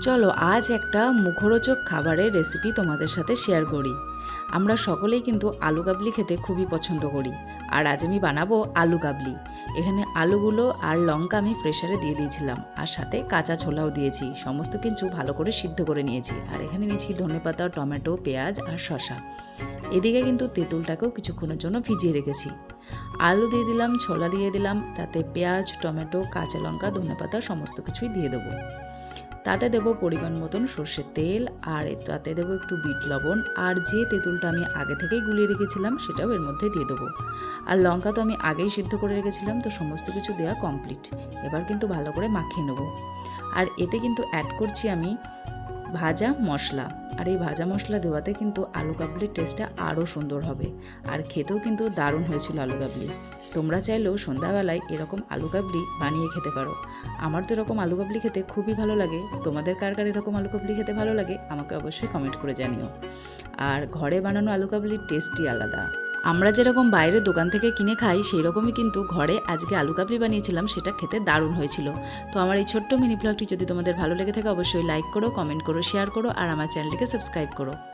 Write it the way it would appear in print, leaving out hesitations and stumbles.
চলো আজ একটা মুখরোচক খাবারের রেসিপি তোমাদের সাথে শেয়ার করি। আমরা সকলেই কিন্তু আলু কাবলি খেতে খুবই পছন্দ করি। আর আজ আমি বানাবো আলু কাবলি। এখানে আলুগুলো আর লঙ্কা আমি প্রেসারে দিয়ে দিয়েছিলাম, আর সাথে কাঁচা ছোলাও দিয়েছি। সমস্ত কিছু ভালো করে সিদ্ধ করে নিয়েছি। আর এখানে নিয়েছি ধনেপাতা, টমেটো, পেঁয়াজ আর শসা। এদিকে কিন্তু তেঁতুলটাকেও কিছুক্ষণের জন্য ভিজিয়ে রেখেছি। আলু দিয়ে দিলাম, ছোলা দিয়ে দিলাম, তাতে পেঁয়াজ, টমেটো, কাঁচা লঙ্কা, ধনেপাতা সমস্ত কিছুই দিয়ে দেবো। তাতে দেবো পরিমাণ মতন সর্ষের তেল, আর তাতে দেবো একটু বিট লবণ, আর যে তেঁতুলটা আমি আগে থেকেই গুলিয়ে রেখেছিলাম সেটাও এর মধ্যে দিয়ে দেবো। আর লঙ্কা তো আমি আগেই সিদ্ধ করে রেখেছিলাম, তো সমস্ত কিছু দেওয়া কমপ্লিট। এবার কিন্তু ভালো করে মাখিয়ে নেবো। আর এতে কিন্তু অ্যাড করছি আমি ভাজা মশলা। আর এই ভাজা মশলা দেওয়াতে কিন্তু আলু কাবলির টেস্টটা আরও সুন্দর হবে। আর খেতেও কিন্তু দারুণ হয়েছিল আলু কাবলি। তোমরা চাইলেও সন্ধ্যাবেলায় এরকম আলু কাবলি বানিয়ে খেতে পারো। আমার তো এরকম আলু কাবলি খেতে খুবই ভালো লাগে। তোমাদের কার কার এরকম আলু কাবলি খেতে ভালো লাগে আমাকে অবশ্যই কমেন্ট করে জানিও। আর ঘরে বানানো আলু কাবলির টেস্টই আলাদা। আমরা যেরকম বাইরের দোকান থেকে কিনে খাই সেই রকমই কিন্তু ঘরে আজকে আলু কাবলি বানিয়েছিলাম, সেটা খেতে দারুণ হয়েছিল। তো আমার এই ছোট্ট মিনি ব্লগটি যদি তোমাদের ভালো লেগে থাকে অবশ্যই লাইক করো, কমেন্ট করো, শেয়ার করো, আর আমার চ্যানেলটিকে সাবস্ক্রাইব করো।